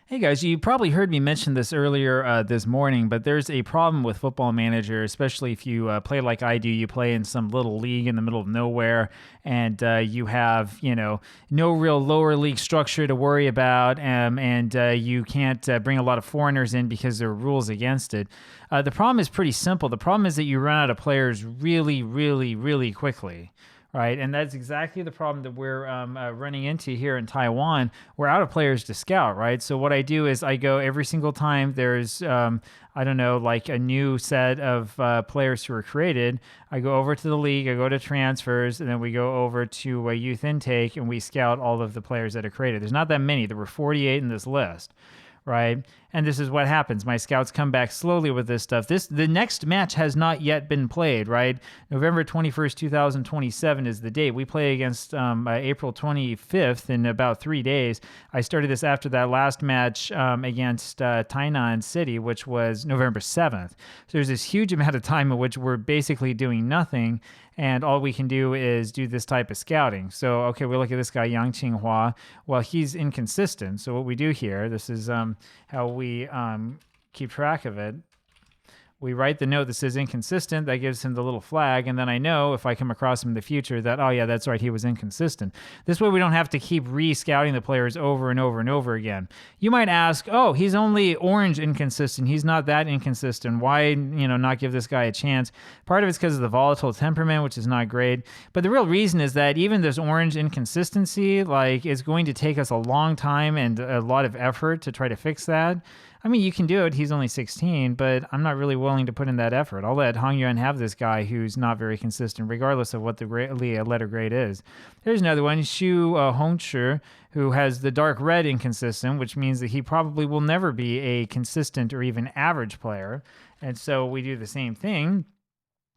Hey guys, you probably heard me mention this earlier this morning, but there's a problem with Football Manager, especially if you play like I do. You play in some little league in the middle of nowhere, and you have, no real lower league structure to worry about, and you can't bring a lot of foreigners in because there are rules against it. The problem is pretty simple. The problem is that you run out of players really, really, really quickly. Right, and that's exactly the problem that we're running into here in Taiwan. We're out of players to scout, right? So what I do is I go every single time there's, I don't know, like a new set of players who are created. I go over to the league, I go to transfers, and then we go over to youth intake, and we scout all of the players that are created. There's not that many. There were 48 in this list. Right. And this is what happens. My scouts come back slowly with this stuff. The next match has not yet been played, right? November 21st, 2027 is the date. We play against April 25th in about 3 days. I started this after that last match against Tainan City, which was November 7th. So there's this huge amount of time in which we're basically doing nothing. And all we can do is do this type of scouting. So, okay, we look at this guy, Yang Qinghua. Well, he's inconsistent. So what we do here, this is how we keep track of it. We write the note that says inconsistent. That gives him the little flag. And then I know if I come across him in the future that, oh, yeah, that's right, he was inconsistent. This way we don't have to keep re-scouting the players over and over and over again. You might ask, oh, he's only orange inconsistent. He's not that inconsistent. Why, not give this guy a chance? Part of it's because of the volatile temperament, which is not great. But the real reason is that even this orange inconsistency, is going to take us a long time and a lot of effort to try to fix that. I mean, you can do it. He's only 16, but I'm not really willing to put in that effort. I'll let Hong Yuan have this guy who's not very consistent, regardless of what the letter grade is. There's another one, Xu Hongchi, who has the dark red inconsistent, which means that he probably will never be a consistent or even average player. And so we do the same thing.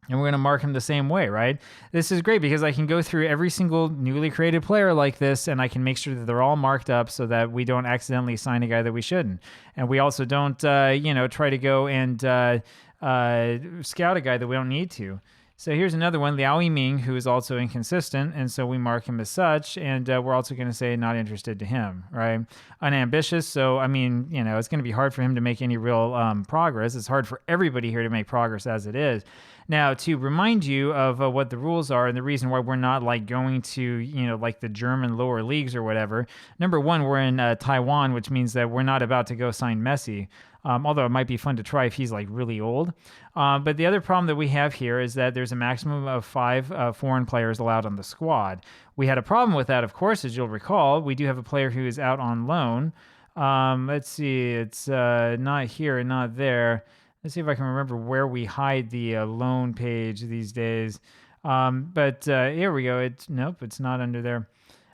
And we're going to mark him the same way, right? This is great because I can go through every single newly created player like this, and I can make sure that they're all marked up so that we don't accidentally sign a guy that we shouldn't. And we also don't, try to go and scout a guy that we don't need to. So here's another one, Liao Yiming, who is also inconsistent, and so we mark him as such, and we're also going to say not interested to him, right? Unambitious, so, it's going to be hard for him to make any real progress. It's hard for everybody here to make progress as it is. Now, to remind you of what the rules are and the reason why we're not going to, the German lower leagues or whatever. Number one, we're in Taiwan, which means that we're not about to go sign Messi. Although it might be fun to try if he's really old. But the other problem that we have here is that there's a maximum of 5 foreign players allowed on the squad. We had a problem with that, of course, as you'll recall. We do have a player who is out on loan. Let's see, it's not here and not there. Let's see if I can remember where we hide the loan page these days. But here we go. Nope, it's not under there.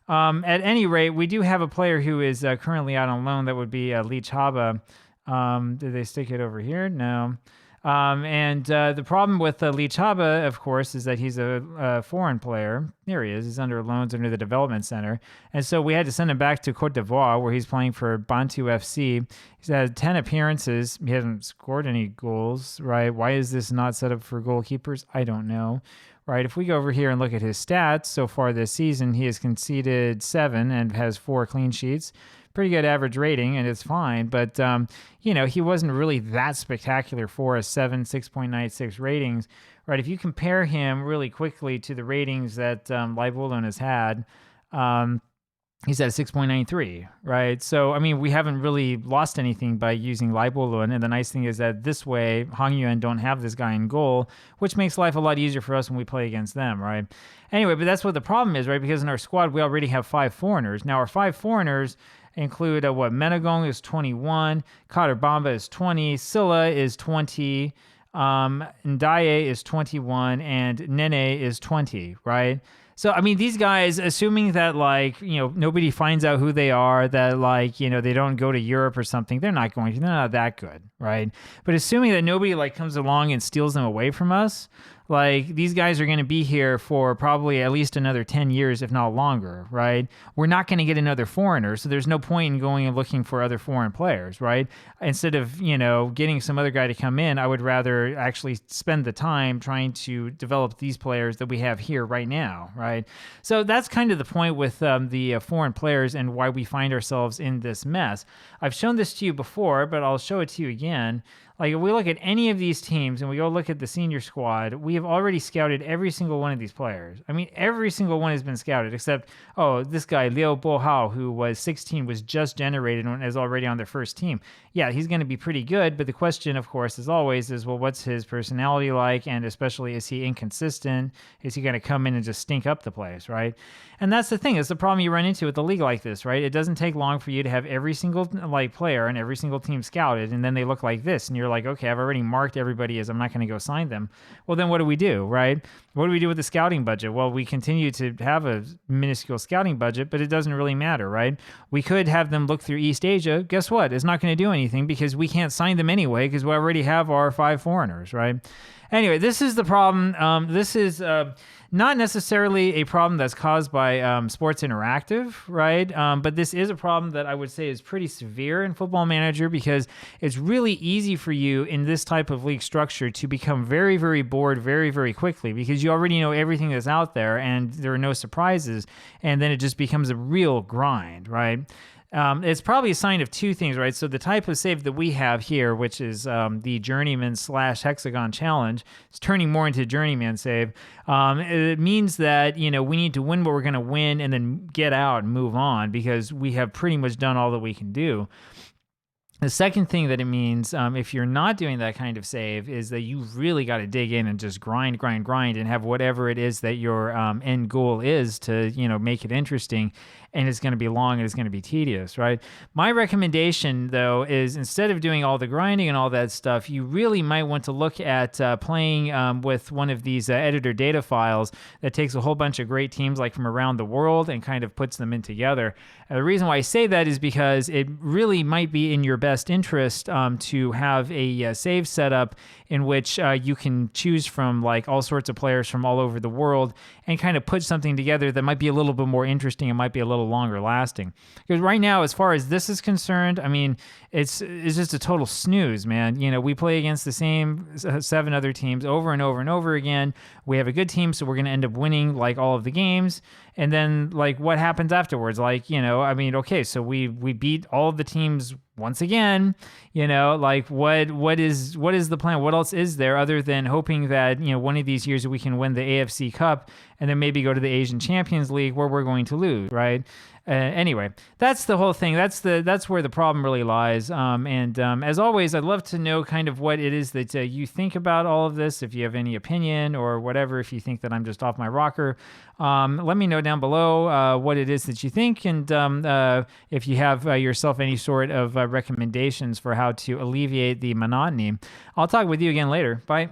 At any rate, we do have a player who is currently out on loan. That would be Li Chaba. Did they stick it over here? No. And the problem with Li Chaba, of course, is that he's a foreign player. There he is. He's under loans under the development center. And so we had to send him back to Côte d'Ivoire, where he's playing for Bantu FC. He's had 10 appearances. He hasn't scored any goals, right? Why is this not set up for goalkeepers? I don't know. Right, if we go over here and look at his stats so far this season, he has conceded 7 and has 4 clean sheets. Pretty good average rating, and it's fine. But, he wasn't really that spectacular for us, 6.96 ratings. Right, if you compare him really quickly to the ratings that Live Wolon has had, he's at a 6.93, right? So, we haven't really lost anything by using Live Wolon. And the nice thing is that this way, Hong Yuan don't have this guy in goal, which makes life a lot easier for us when we play against them, right? Anyway, but that's what the problem is, right? Because in our squad, we already have 5 foreigners. Now, our 5 foreigners include Menagong is 21, Bamba is 20, Silla is 20, Ndaye is 21, and Nene is 20, right? So, these guys, assuming that, nobody finds out who they are, that, they don't go to Europe or something, they're not going to. They're not that good, right? But assuming that nobody, comes along and steals them away from us, Like, these guys are going to be here for probably at least another 10 years, if not longer, right? We're not going to get another foreigner, so there's no point in going and looking for other foreign players, right? Instead of, getting some other guy to come in, I would rather actually spend the time trying to develop these players that we have here right now, right? So that's kind of the point with the foreign players and why we find ourselves in this mess. I've shown this to you before, but I'll show it to you again. Like, if we look at any of these teams and we go look at the senior squad, we have already scouted every single one of these players. I mean, every single one has been scouted, except, this guy, Liu Bohao, who was 16, was just generated and is already on their first team. Yeah, he's going to be pretty good, but the question, of course, as always, is, well, what's his personality like? And especially, is he inconsistent? Is he going to come in and just stink up the place, right? And that's the thing. It's the problem you run into with a league like this, right? It doesn't take long for you to have every single player and every single team scouted, and then they look like this, and you're like, okay, I've already marked everybody as I'm not going to go sign them. Well, then what do, right? What do we do with the scouting budget? Well, we continue to have a minuscule scouting budget, but it doesn't really matter, right? We could have them look through East Asia. Guess what? It's not going to do anything because we can't sign them anyway because we already have our 5 foreigners, right? Anyway, this is the problem. This is not necessarily a problem that's caused by Sports Interactive, right? But this is a problem that I would say is pretty severe in Football Manager because it's really easy for you in this type of league structure to become very, very bored very, very quickly because you already know everything that's out there and there are no surprises. And then it just becomes a real grind, right? It's probably a sign of two things, right? So the type of save that we have here, which is the Journeyman / Hexagon Challenge, is turning more into Journeyman save. It means that, we need to win what we're going to win and then get out and move on because we have pretty much done all that we can do. The second thing that it means, if you're not doing that kind of save, is that you really got to dig in and just grind and have whatever it is that your end goal is to, make it interesting. And it's going to be long and it's going to be tedious, right? My recommendation, though, is instead of doing all the grinding and all that stuff, you really might want to look at playing with one of these editor data files that takes a whole bunch of great teams like from around the world and kind of puts them in together. The reason why I say that is because it really might be in your best interest to have a save setup in which you can choose from like all sorts of players from all over the world and kind of put something together that might be a little bit more interesting and might be a little longer lasting. Because right now, as far as this is concerned, I mean, it's just a total snooze, man. We play against the same 7 other teams over and over and over again. We have a good team, so we're going to end up winning like all of the games. And then like what happens afterwards? Like, okay, so we beat all of the teams once again, like what is the plan? What else is there other than hoping that, one of these years we can win the AFC Cup and then maybe go to the Asian Champions League where we're going to lose, right? Anyway, that's the whole thing. That's where the problem really lies. As always, I'd love to know kind of what it is that you think about all of this. If you have any opinion or whatever, if you think that I'm just off my rocker, let me know down below what it is that you think, and if you have yourself any sort of recommendations for how to alleviate the monotony. I'll talk with you again later. Bye.